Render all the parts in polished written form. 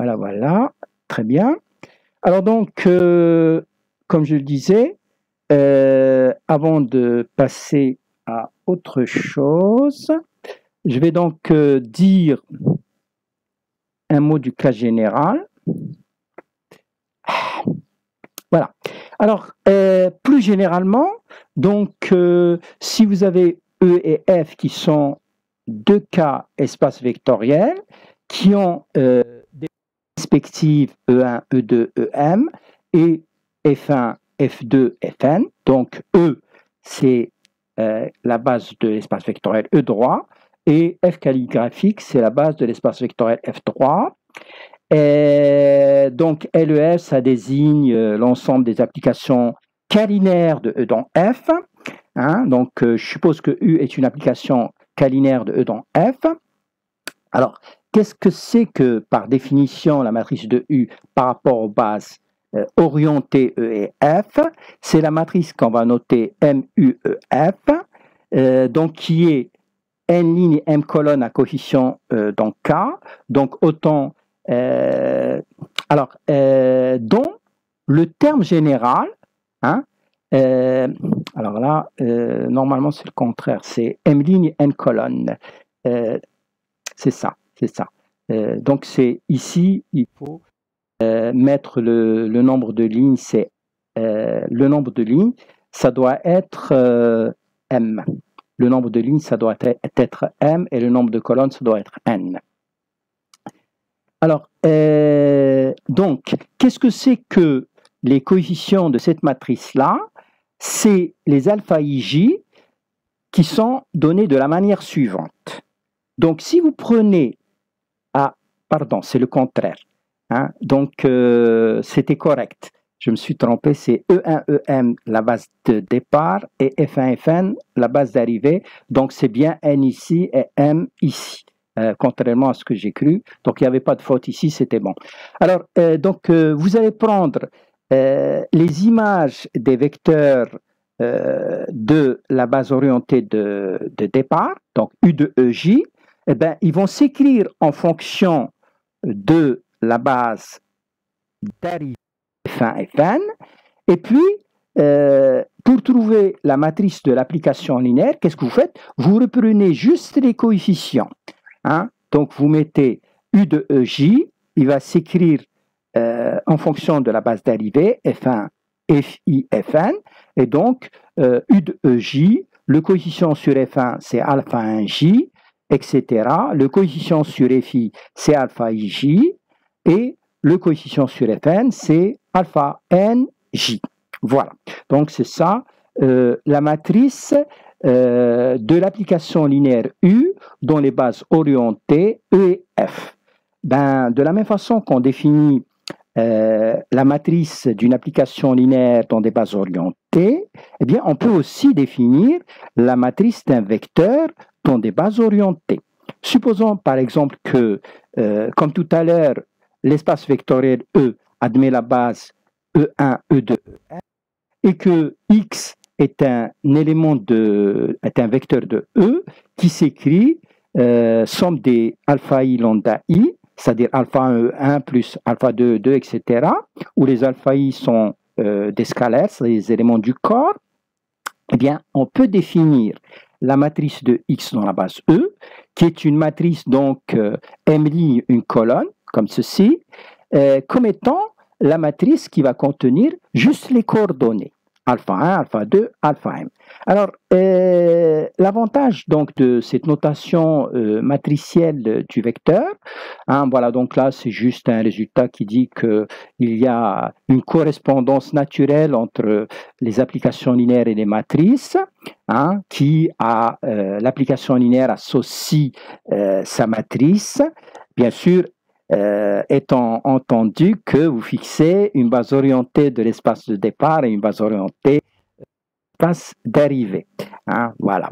Voilà, voilà. Très bien. Alors donc, comme je le disais, avant de passer à autre chose, je vais donc dire un mot du cas général. Voilà. Alors, plus généralement, donc, si vous avez E et F qui sont deux cas espaces vectoriels qui ont des perspectives E1, E2, EM et F1, F2, Fn. Donc, E, c'est la base de l'espace vectoriel E droit et F calligraphique, c'est la base de l'espace vectoriel F droit. Et donc, LEF, ça désigne l'ensemble des applications calinaires de E dans F. Hein, donc, je suppose que U est une application calinaire de E dans F. Alors, qu'est-ce que c'est que, par définition, la matrice de U par rapport aux bases orientées E et F? C'est la matrice qu'on va noter MUEF, donc qui est N ligne et M colonne à coefficient dans K. Donc, autant... dont le terme général, hein, alors là, normalement c'est le contraire, c'est M ligne N colonne. C'est ça, c'est ça. Donc c'est ici, il faut mettre le nombre de lignes, c'est le nombre de lignes, ça doit être M. Le nombre de lignes, ça doit être M et le nombre de colonnes, ça doit être N. Alors, donc, qu'est-ce que c'est que les coefficients de cette matrice-là? C'est les alpha IJ qui sont donnés de la manière suivante. Donc, si vous prenez... Ah, pardon, c'est le contraire. Hein? Donc, c'était correct. Je me suis trompé, c'est E1, EM, la base de départ, et F1, Fn, la base d'arrivée. Donc, c'est bien N ici et M ici. Contrairement à ce que j'ai cru. Donc, il n'y avait pas de faute ici, c'était bon. Alors, vous allez prendre les images des vecteurs de la base orientée de départ, donc U de EJ, eh bien, ils vont s'écrire en fonction de la base d'arrivée F1, Fn, et puis, pour trouver la matrice de l'application linéaire, qu'est-ce que vous faites? Vous reprenez juste les coefficients. Hein? Donc, vous mettez U de EJ, il va s'écrire en fonction de la base d'arrivée, F1, Fi, Fn, et donc, U de EJ, le coefficient sur F1, c'est alpha 1J, etc. Le coefficient sur Fi, c'est alpha IJ, et le coefficient sur Fn, c'est alpha NJ. Voilà. Donc, c'est ça, la matrice de l'application linéaire U dont les bases orientées E et F. Ben, de la même façon qu'on définit la matrice d'une application linéaire dans des bases orientées, eh bien, on peut aussi définir la matrice d'un vecteur dans des bases orientées. Supposons par exemple que, comme tout à l'heure, l'espace vectoriel E admet la base E1, E2, EN, et que X est un vecteur de E qui s'écrit somme des alpha I lambda I, c'est-à-dire alpha 1 E1 plus alpha 2 E2, etc., où les alpha I sont des scalaires, c'est les éléments du corps. Eh bien, on peut définir la matrice de X dans la base E, qui est une matrice, donc, M', une colonne, comme ceci, comme étant la matrice qui va contenir juste les coordonnées. Alpha 1, alpha 2, alpha M. Alors, l'avantage donc de cette notation matricielle du vecteur, hein, voilà, donc là, c'est juste un résultat qui dit qu'il y a une correspondance naturelle entre les applications linéaires et les matrices, hein, qui à l'application linéaire associe sa matrice, bien sûr, étant entendu que vous fixez une base orientée de l'espace de départ et une base orientée de l'espace d'arrivée. Hein, voilà.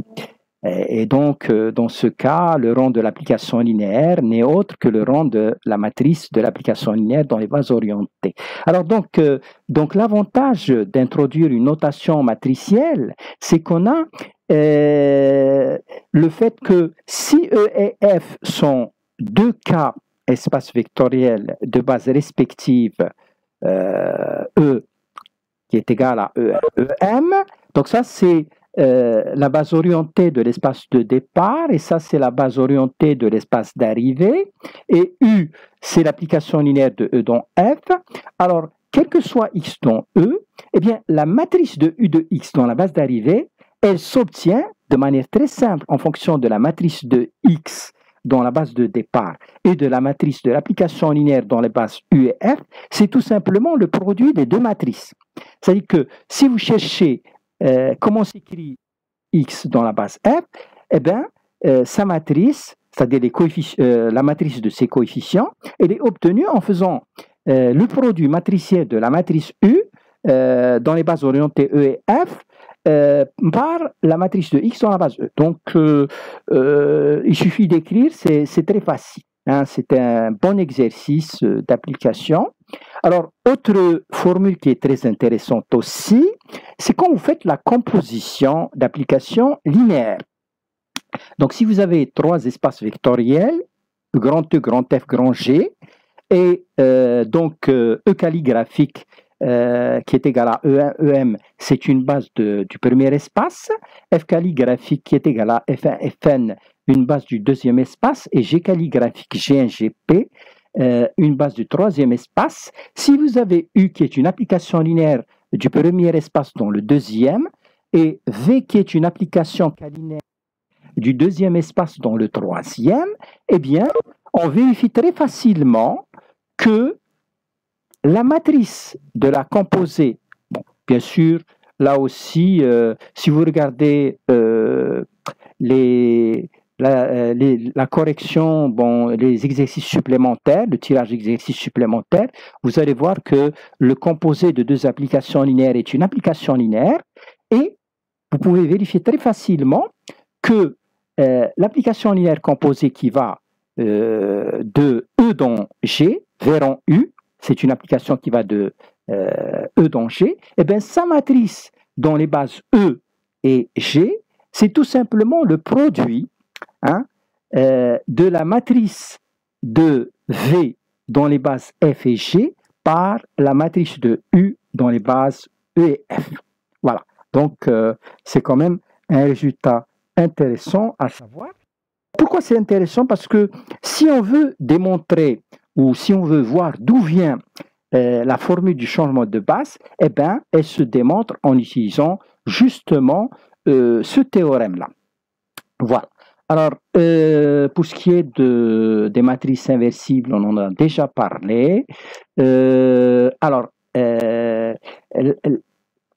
Et donc, dans ce cas, le rang de l'application linéaire n'est autre que le rang de la matrice de l'application linéaire dans les bases orientées. Alors, donc l'avantage d'introduire une notation matricielle, c'est qu'on a le fait que si E et F sont deux cas espace vectoriel de base respective E qui est égal à EM. Donc ça, c'est la base orientée de l'espace de départ, et ça, c'est la base orientée de l'espace d'arrivée. Et U, c'est l'application linéaire de E dans F. Alors, quel que soit X dans E, eh bien, la matrice de U de X dans la base d'arrivée, elle s'obtient de manière très simple en fonction de la matrice de X dans la base de départ et de la matrice de l'application linéaire dans les bases U et F. C'est tout simplement le produit des deux matrices. C'est-à-dire que si vous cherchez comment s'écrit X dans la base F, eh bien, sa matrice, c'est-à-dire la matrice de ses coefficients, elle est obtenue en faisant le produit matriciel de la matrice U dans les bases orientées E et F par la matrice de X dans la base E. Donc, il suffit d'écrire, c'est très facile. Hein, c'est un bon exercice d'application. Alors, autre formule qui est très intéressante aussi, c'est quand vous faites la composition d'applications linéaires. Donc, si vous avez trois espaces vectoriels, grand E, grand F, grand G, et donc E calligraphique qui est égal à E1, EM, c'est une base du premier espace, F calligraphique qui est égal à F1, Fn, une base du deuxième espace, et G calligraphique, G1, Gp, une base du troisième espace. Si vous avez U qui est une application linéaire du premier espace dans le deuxième, et V qui est une application linéaire du deuxième espace dans le troisième, eh bien, on vérifie très facilement que la matrice de la composée, bon, bien sûr, là aussi, si vous regardez la correction, bon, les exercices supplémentaires, le tirage d'exercices supplémentaires, vous allez voir que le composé de deux applications linéaires est une application linéaire, et vous pouvez vérifier très facilement que l'application linéaire composée qui va de E dans G vers U, c'est une application qui va de E dans G, et bien sa matrice dans les bases E et G, c'est tout simplement le produit de la matrice de V dans les bases F et G par la matrice de U dans les bases E et F. Voilà, donc c'est quand même un résultat intéressant à savoir. Pourquoi c'est intéressant? Parce que si on veut démontrer ou si on veut voir d'où vient la formule du changement de base, eh bien, elle se démontre en utilisant justement ce théorème-là. Voilà. Alors, pour ce qui est des matrices inversibles, on en a déjà parlé. Alors,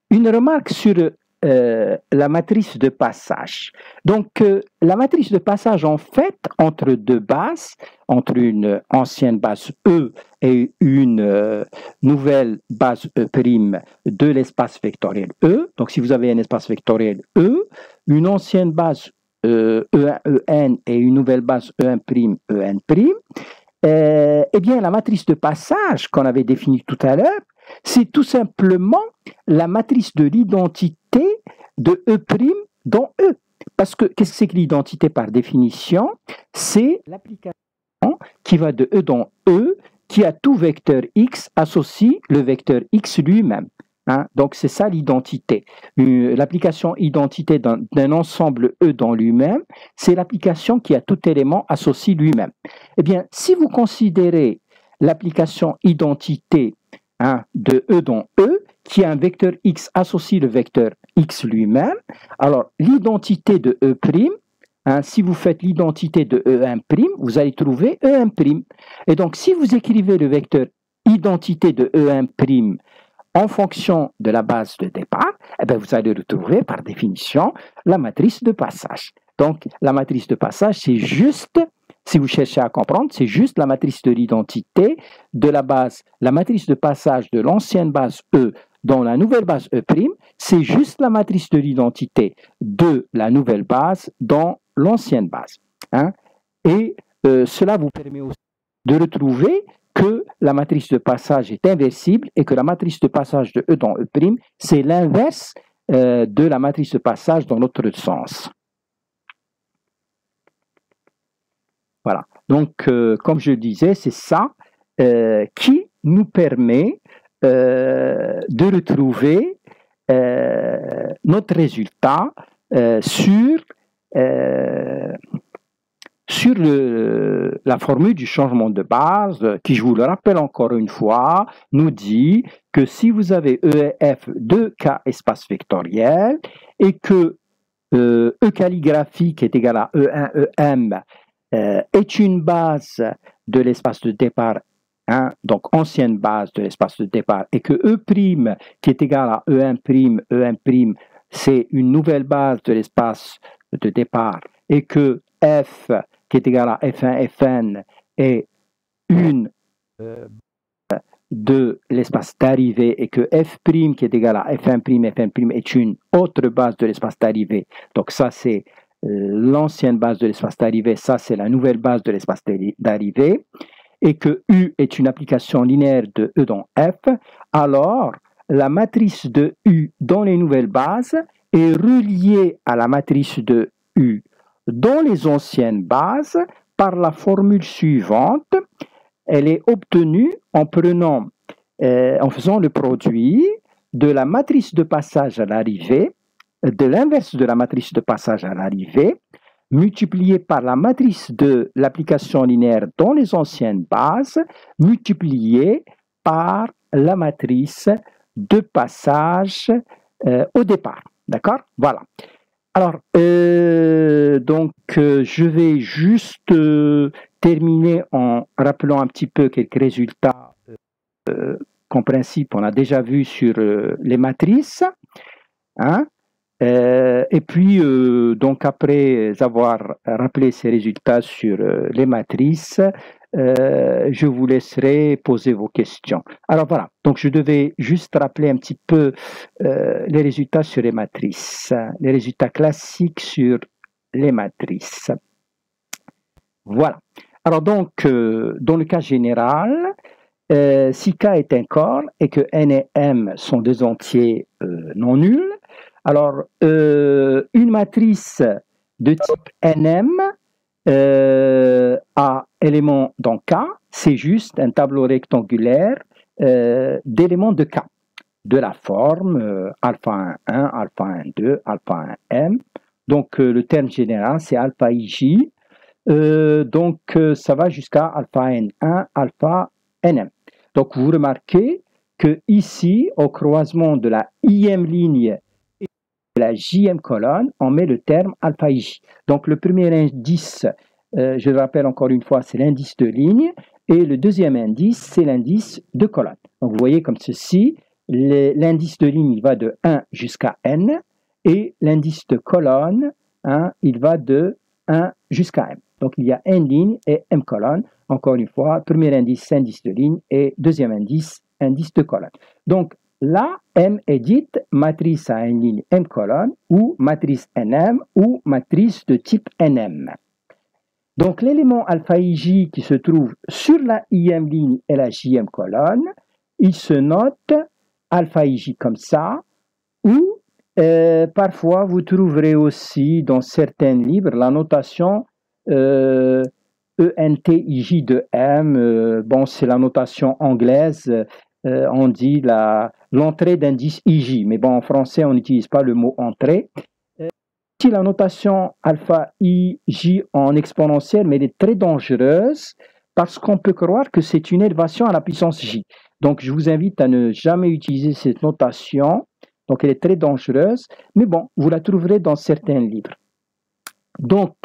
une remarque sur la matrice de passage. Donc, la matrice de passage, en fait, entre deux bases, entre une ancienne base E et une nouvelle base E' de l'espace vectoriel E. Donc, si vous avez un espace vectoriel E, une ancienne base E1, En et une nouvelle base E1', En', eh bien, la matrice de passage qu'on avait définie tout à l'heure, c'est tout simplement la matrice de l'identité de E' dans E. Parce que qu'est-ce que c'est que l'identité par définition? C'est l'application qui va de E dans E, qui a tout vecteur X associe le vecteur X lui-même. Donc c'est ça l'identité. L'application identité d'un ensemble E dans lui-même, c'est l'application qui a tout élément associé lui-même. Eh bien, si vous considérez l'application identité de E dans E, qui a un vecteur X associe le vecteur X lui-même, alors l'identité de E', si vous faites l'identité de E1', vous allez trouver E1'. Et donc, si vous écrivez le vecteur identité de E1' en fonction de la base de départ, eh bien, vous allez retrouver par définition la matrice de passage. Donc, la matrice de passage, c'est juste, si vous cherchez à comprendre, c'est juste la matrice de l'identité de la base, la matrice de passage de l'ancienne base E dans la nouvelle base E', c'est juste la matrice de l'identité de la nouvelle base dans l'ancienne base. Et cela vous permet aussi de retrouver que la matrice de passage est inversible et que la matrice de passage de E dans E', c'est l'inverse de la matrice de passage dans l'autre sens. Voilà. Donc, comme je le disais, c'est ça qui nous permet de retrouver notre résultat sur la formule du changement de base, qui, je vous le rappelle encore une fois, nous dit que si vous avez E et F de K espace vectoriel et que E calligraphique est égal à E1, EM est une base de l'espace de départ, hein, donc ancienne base de l'espace de départ, et que E' qui est égal à E1', E1', c'est une nouvelle base de l'espace de départ, et que F qui est égal à F1, Fn est une de l'espace d'arrivée et que F' qui est égal à F1', Fn' est une autre base de l'espace d'arrivée. Donc ça, c'est l'ancienne base de l'espace d'arrivée, ça, c'est la nouvelle base de l'espace d'arrivée, et que U est une application linéaire de E dans F, alors la matrice de U dans les nouvelles bases est reliée à la matrice de U dans les anciennes bases par la formule suivante. Elle est obtenue en faisant le produit de la matrice de passage à l'arrivée, de l'inverse de la matrice de passage à l'arrivée, multiplié par la matrice de l'application linéaire dans les anciennes bases, multiplié par la matrice de passage au départ. D'accord? Voilà. Alors, je vais juste terminer en rappelant un petit peu quelques résultats qu'en principe on a déjà vus sur les matrices. Hein? Et puis, donc après avoir rappelé ces résultats sur les matrices, je vous laisserai poser vos questions. Alors voilà, donc je devais juste rappeler un petit peu les résultats sur les matrices, les résultats classiques sur les matrices. Voilà. Alors donc, dans le cas général, si K est un corps et que N et M sont des entiers non nuls, alors une matrice de type NM a éléments dans K, c'est juste un tableau rectangulaire d'éléments de K, de la forme alpha 1, 1, alpha 1, 2, alpha 1, M. Donc le terme général, c'est alpha IJ. Ça va jusqu'à alpha N1, alpha NM. Donc vous remarquez que ici, au croisement de la IM ligne et de la JM colonne, on met le terme alpha IJ. Donc le premier indice, je le rappelle encore une fois, c'est l'indice de ligne, et le deuxième indice, c'est l'indice de colonne. Donc vous voyez comme ceci, l'indice de ligne il va de 1 jusqu'à N, et l'indice de colonne, hein, il va de 1 jusqu'à M. Donc il y a N ligne et M colonne. Encore une fois, premier indice, indice de ligne, et deuxième indice, indice de colonne. Donc là, M est dite matrice à N ligne, M colonne, ou matrice NM, ou matrice de type NM. Donc l'élément alpha IJ qui se trouve sur la IM ligne et la JM colonne, il se note alpha IJ comme ça, ou parfois vous trouverez aussi dans certains livres la notation ENTIJ de M. Bon, c'est la notation anglaise, on dit l'entrée d'indice IJ, mais bon, en français, on n'utilise pas le mot entrée. Ici, la notation alpha IJ en exponentielle, mais elle est très dangereuse parce qu'on peut croire que c'est une élévation à la puissance J. Donc, je vous invite à ne jamais utiliser cette notation. Donc, elle est très dangereuse, mais bon, vous la trouverez dans certains livres. Donc,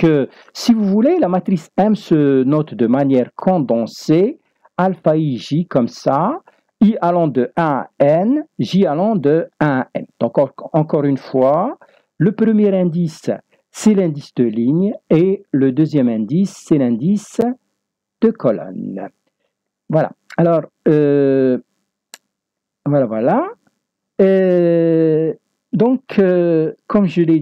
si vous voulez, la matrice M se note de manière condensée, alpha IJ comme ça, I allant de 1 à N, J allant de 1 à N. Donc, encore une fois, le premier indice, c'est l'indice de ligne, et le deuxième indice, c'est l'indice de colonne. Voilà. Alors, voilà. Comme je l'ai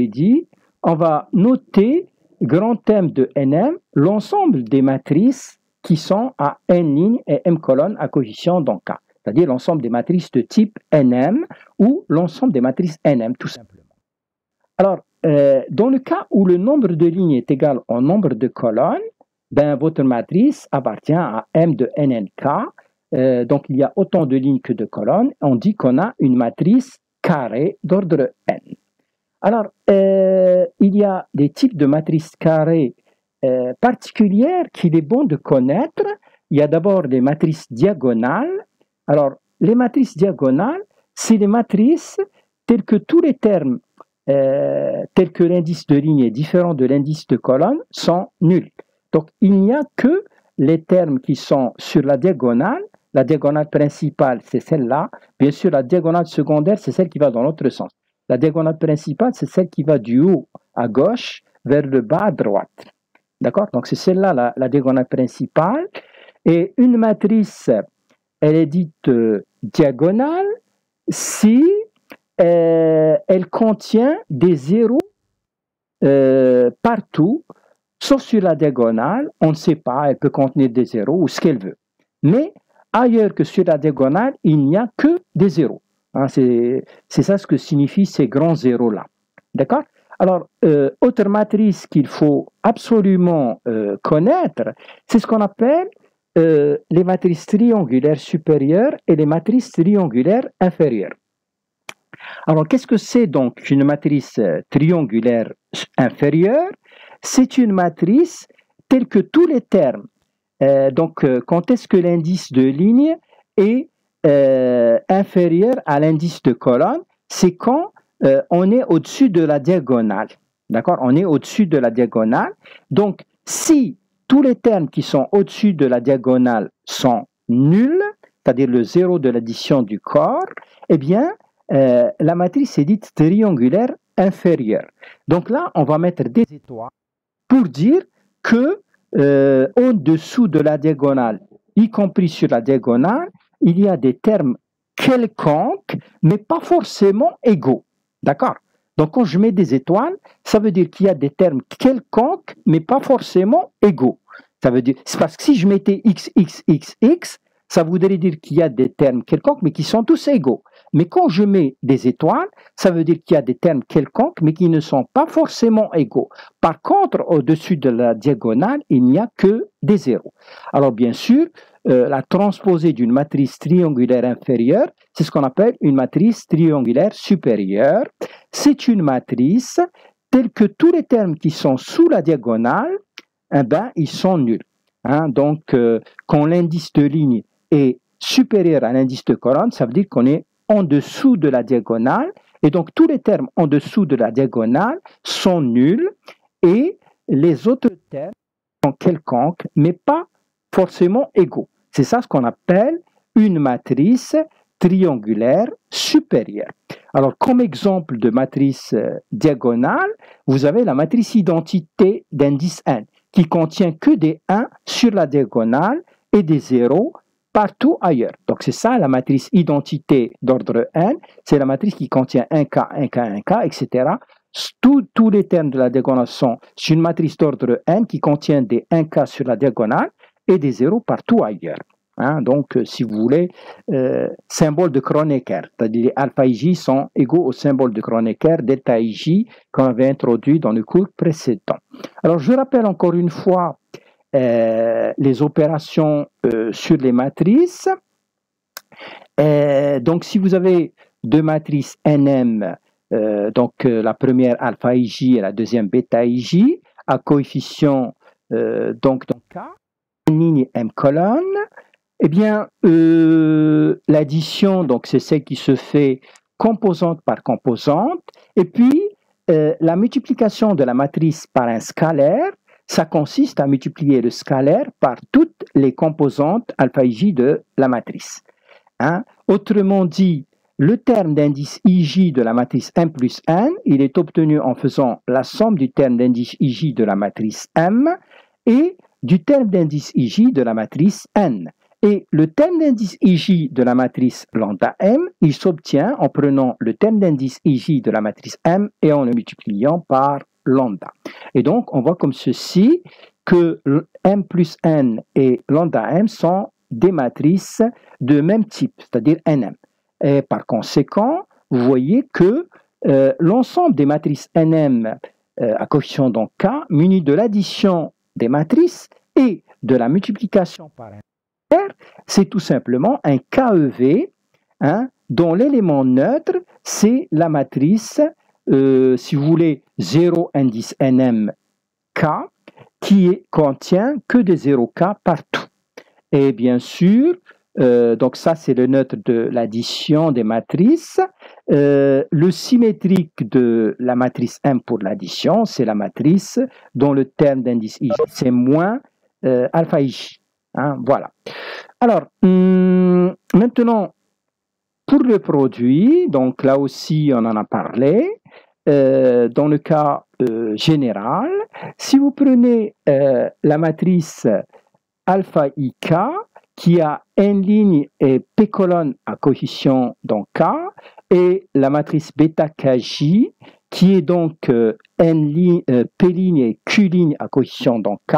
dit, on va noter, grand thème de NM, l'ensemble des matrices qui sont à N ligne et M colonne à coefficient dans K, c'est-à-dire l'ensemble des matrices de type NM ou l'ensemble des matrices NM, tout simplement. Alors, dans le cas où le nombre de lignes est égal au nombre de colonnes, ben, votre matrice appartient à M de NNK. Donc, il y a autant de lignes que de colonnes. On dit qu'on a une matrice carrée d'ordre N. Alors, il y a des types de matrices carrées particulières qu'il est bon de connaître. Il y a d'abord les matrices diagonales. Alors, les matrices diagonales, c'est les matrices telles que tous les termes, tels que l'indice de ligne est différent de l'indice de colonne, sont nuls. Donc, il n'y a que les termes qui sont sur la diagonale. La diagonale principale, c'est celle-là. Bien sûr, la diagonale secondaire, c'est celle qui va dans l'autre sens. La diagonale principale, c'est celle qui va du haut à gauche vers le bas à droite. D'accord? Donc, c'est celle-là, la diagonale principale. Et une matrice, elle est dite diagonale si elle contient des zéros partout, sauf sur la diagonale. On ne sait pas, elle peut contenir des zéros ou ce qu'elle veut. Mais ailleurs que sur la diagonale, il n'y a que des zéros. Hein, c'est ça ce que signifient ces grands zéros-là. D'accord? Alors, autre matrice qu'il faut absolument connaître, c'est ce qu'on appelle les matrices triangulaires supérieures et les matrices triangulaires inférieures. Alors, qu'est-ce que c'est donc une matrice triangulaire inférieure? C'est une matrice telle que tous les termes. Quand est-ce que l'indice de ligne est inférieur à l'indice de colonne? C'est quand on est au-dessus de la diagonale. D'accord? On est au-dessus de la diagonale. Donc, si tous les termes qui sont au-dessus de la diagonale sont nuls, c'est-à-dire le zéro de l'addition du corps, eh bien, la matrice est dite triangulaire inférieure. Donc là, on va mettre des étoiles pour dire que au-dessous de la diagonale, y compris sur la diagonale, il y a des termes quelconques, mais pas forcément égaux. D'accord? Donc quand je mets des étoiles, ça veut dire qu'il y a des termes quelconques, mais pas forcément égaux. Ça veut dire, c'est parce que si je mettais x, x, x, x, ça voudrait dire qu'il y a des termes quelconques, mais qui sont tous égaux. Mais quand je mets des étoiles, ça veut dire qu'il y a des termes quelconques, mais qui ne sont pas forcément égaux. Par contre, au-dessus de la diagonale, il n'y a que des zéros. Alors, bien sûr, la transposée d'une matrice triangulaire inférieure, c'est ce qu'on appelle une matrice triangulaire supérieure. C'est une matrice telle que tous les termes qui sont sous la diagonale, eh ben, ils sont nuls. Hein? Donc, quand l'indice de ligne est supérieur à l'indice de colonne, ça veut dire qu'on est en dessous de la diagonale, et donc tous les termes en dessous de la diagonale sont nuls, et les autres termes sont quelconques, mais pas forcément égaux. C'est ça ce qu'on appelle une matrice triangulaire supérieure. Alors, comme exemple de matrice diagonale, vous avez la matrice identité d'indice n, qui contient que des 1 sur la diagonale et des 0 partout ailleurs. Donc, c'est ça la matrice identité d'ordre n, c'est la matrice qui contient 1K, 1K, 1K, etc. Tous les termes de la diagonale sont sur une matrice d'ordre n qui contient des 1K sur la diagonale et des 0 partout ailleurs. Hein, donc, si vous voulez, symbole de Kronecker, c'est-à-dire les alpha ij sont égaux au symbole de Kronecker, delta ij qu'on avait introduit dans le cours précédent. Alors, je rappelle encore une fois les opérations sur les matrices. Donc, si vous avez deux matrices NM, la première alpha ij et la deuxième bêta ij, à coefficient donc K, N ligne M colonne, eh bien, l'addition, donc c'est celle qui se fait composante par composante, et puis la multiplication de la matrice par un scalaire, ça consiste à multiplier le scalaire par toutes les composantes alpha ij de la matrice. Hein? Autrement dit, le terme d'indice ij de la matrice M plus n, il est obtenu en faisant la somme du terme d'indice ij de la matrice M et du terme d'indice ij de la matrice n. Et le terme d'indice ij de la matrice lambda M, il s'obtient en prenant le terme d'indice ij de la matrice M et en le multipliant par lambda. Et donc, on voit comme ceci que M plus n et lambda M sont des matrices de même type, c'est-à-dire NM. Et par conséquent, vous voyez que l'ensemble des matrices NM à coefficient donc K, muni de l'addition des matrices et de la multiplication par un R, c'est tout simplement un KEV, hein, dont l'élément neutre, c'est la matrice, si vous voulez, 0 indice NM K, qui contient que des 0K partout. Et bien sûr, donc ça c'est le neutre de l'addition des matrices. Le symétrique de la matrice M pour l'addition, c'est la matrice dont le terme d'indice I, c'est moins alpha IJ. Hein, voilà. Alors, maintenant, pour le produit, donc là aussi on en a parlé, dans le cas général, si vous prenez la matrice alpha IK, qui a n ligne et p colonne à coefficient donc K, et la matrice bêta KJ, qui est donc n ligne, p ligne et q ligne à coefficient donc K.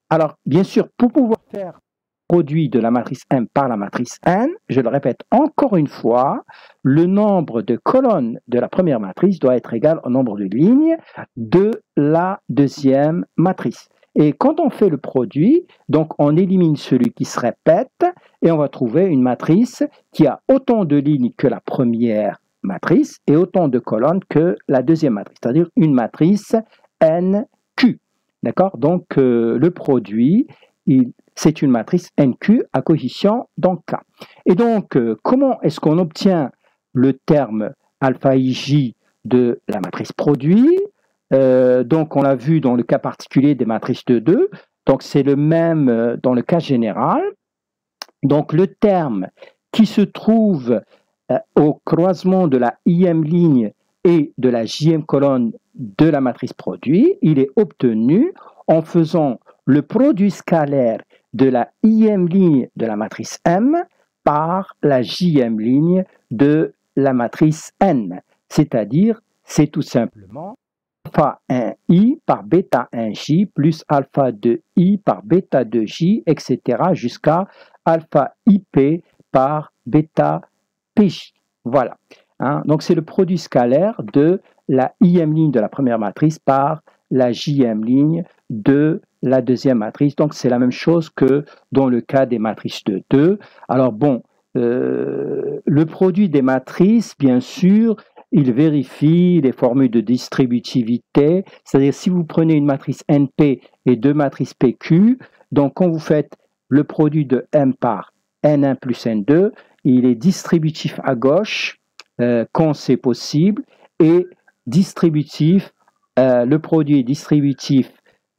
Alors, bien sûr, pour pouvoir faire le produit de la matrice M par la matrice N, je le répète encore une fois, le nombre de colonnes de la première matrice doit être égal au nombre de lignes de la deuxième matrice. Et quand on fait le produit, donc on élimine celui qui se répète et on va trouver une matrice qui a autant de lignes que la première matrice et autant de colonnes que la deuxième matrice, c'est-à-dire une matrice NQ. D'accord? Donc le produit, c'est une matrice NQ à coefficient donc K. Et donc, comment est-ce qu'on obtient le terme alpha IJ de la matrice produit? Donc, on l'a vu dans le cas particulier des matrices de 2. Donc, c'est le même dans le cas général. Donc, le terme qui se trouve au croisement de la ième ligne et de la jème colonne de la matrice produit, il est obtenu en faisant le produit scalaire de la ième ligne de la matrice M par la jème ligne de la matrice N. C'est-à-dire, c'est tout simplement alpha 1i par bêta 1j plus alpha 2i par bêta 2j, etc. jusqu'à alpha ip par bêta pj. Voilà. Hein? Donc, c'est le produit scalaire de la ième ligne de la première matrice par la jème ligne de la deuxième matrice. Donc, c'est la même chose que dans le cas des matrices de 2. Alors, bon, le produit des matrices, bien sûr, il vérifie les formules de distributivité, c'est-à-dire si vous prenez une matrice NP et deux matrices PQ, donc quand vous faites le produit de M par N1 plus N2, il est distributif à gauche quand c'est possible et distributif, le produit est distributif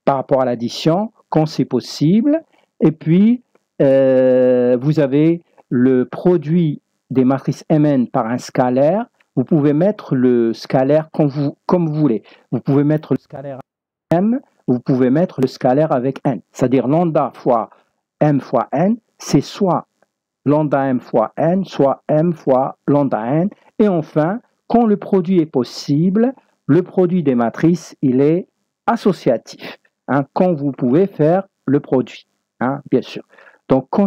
par rapport à l'addition quand c'est possible. Et puis, vous avez le produit des matrices Mn par un scalaire. Vous pouvez mettre le scalaire comme vous voulez. Vous pouvez mettre le scalaire M, vous pouvez mettre le scalaire avec N. C'est-à-dire lambda fois M fois N, c'est soit lambda M fois N, soit M fois lambda N. Et enfin, quand le produit est possible, le produit des matrices, il est associatif. Hein, quand vous pouvez faire le produit, hein, bien sûr. Donc, quand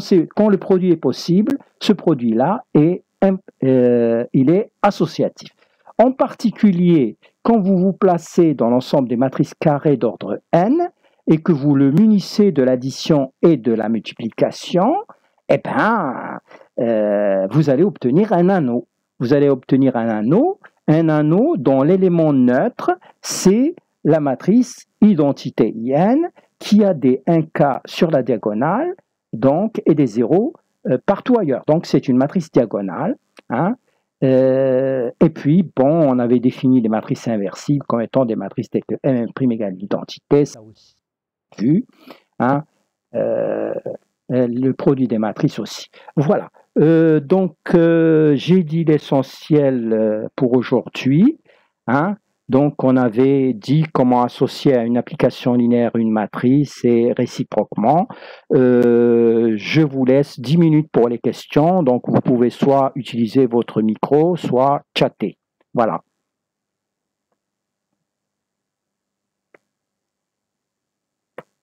le produit est possible, ce produit-là il est associatif. En particulier, quand vous vous placez dans l'ensemble des matrices carrées d'ordre n et que vous le munissez de l'addition et de la multiplication, eh ben, vous allez obtenir un anneau. Vous allez obtenir un anneau dont l'élément neutre, c'est la matrice identité IN qui a des 1K sur la diagonale donc, et des zéros partout ailleurs. Donc, c'est une matrice diagonale. Hein. Et puis, bon, on avait défini les matrices inversibles comme étant des matrices telles que M' égale l'identité, ça aussi vu. Hein. Le produit des matrices aussi. Voilà. Donc, j'ai dit l'essentiel pour aujourd'hui. Hein. Donc, on avait dit comment associer à une application linéaire une matrice et réciproquement. Je vous laisse 10 minutes pour les questions. Donc, vous pouvez soit utiliser votre micro, soit chatter. Voilà.